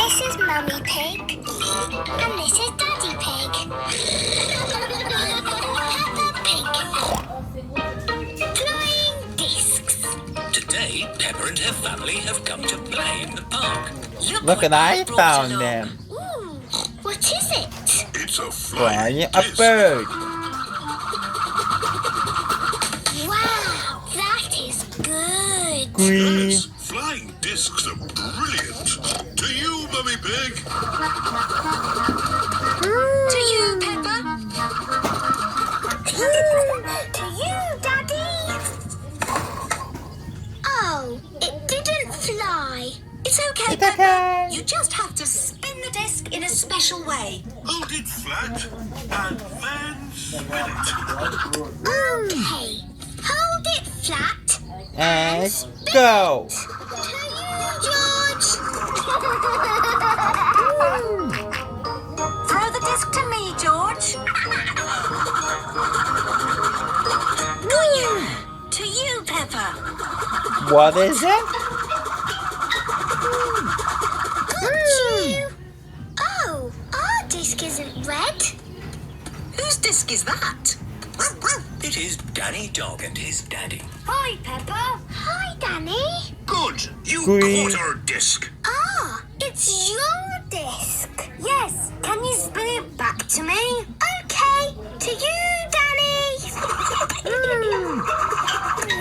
This is Mummy Pig. And this is Daddy Pig. Peppa Pig. Flying discs. Today, Peppa and her family have come to play in the park. Look, and I found them. Ooh, what is it? It's a Flying flying a disc. bird. Wow, that is good. Green. Yes, flying discs are brilliant. To you, Mummy Pig. To you, Peppa. To you, Daddy. Oh, it didn't fly. It's okay, It's okay. You just have to spin the disc in a special way. Hold it flat and then spin it. Okay, hold it flat. And go. To you, George. Throw the disc to me, George. To you, Peppa. What is it? Oh, our disc isn't red. Whose disc is that? It is Danny Dog and his daddy. Hi, Peppa. Hi, Danny. Good. You Green. caught our disc. Ah, it's your disc. Yes. Can you spin it back to me? Okay, to you, Danny.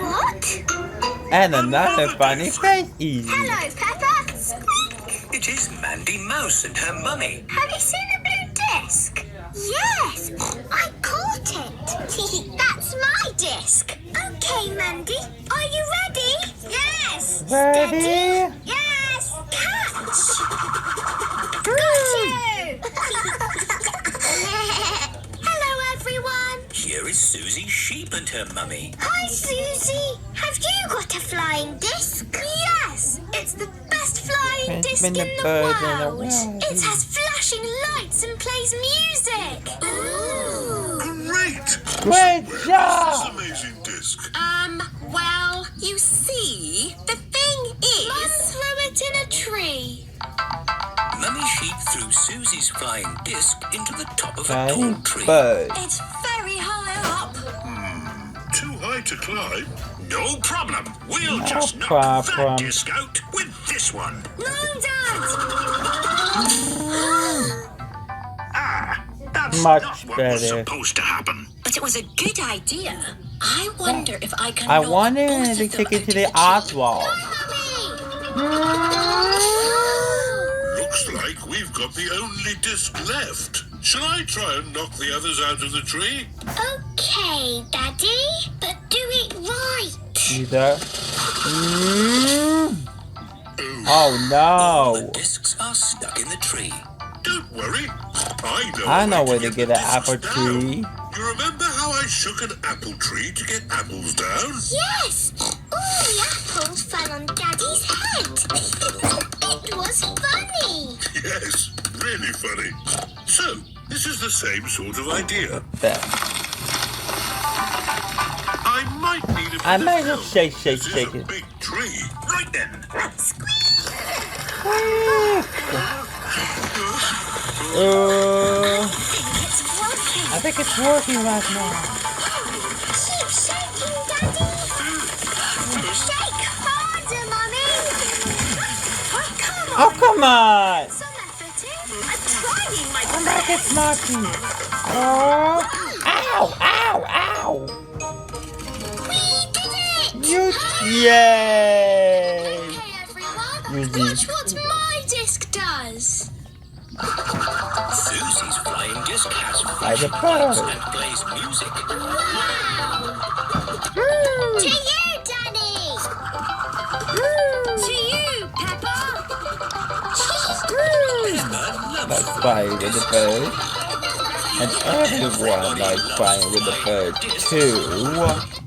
What? And another funny face. Easy. Hello, Peppa. Squeak. It is Mandy Mouse and her mummy. Have you seen a blue disc? Yes, I caught it. That's my disc. Okay, Mandy, are you ready? Yes. Ready? Steady. Yes. Catch. Got you. Hello, everyone. Here is Susie Sheep and her mummy. Hi, Susie. Have you got a flying disc? Yes, it's the best flying disc in the world. It has flashing lights and plays music. Ooh. Great. Great This job. amazing disc. Well, you see, the thing is... Mum threw it in a tree. Mummy Sheep threw Susie's flying disc into the top of a Flying tall tree. bird. It's very high up. Too high to climb? No problem. We'll No just knock problem. that disc out with this one. No, Dad. That's Much not what better. was supposed to happen. But it was a good idea. I wonder if I can I knock wonder both if they of them take it out to of the tree. Oswald. Looks like we've got the only disc left. Shall I try and knock the others out of the tree? Okay, Daddy, but do it right. Either. Oh no. The discs are stuck in the tree. Don't worry. I know where to the get an discs apple down. tree. You remember how I shook an apple tree to get apples down? Yes, all the apples fell on Daddy's head. It was funny. Yes, really funny. So, this is the same sort of idea. There. I might need a bit I of might help. just shake This is it. a big tree. Right then. It's working. I think it's working right now. Keep shaking, Daddy. Shake harder, Mummy. Oh, come on. Some effort in. I'm trying my I'm back at Smarty. Oh. Ow, ow, ow. We did it! You. Yay. Okay, everyone. Easy. Watch what my disc does. Susie's flying disc has Like a flashing lights bird. and plays music. Wow! To you, Danny! To you, Peppa! Like flying with the bird. And everyone likes flying with the bird too.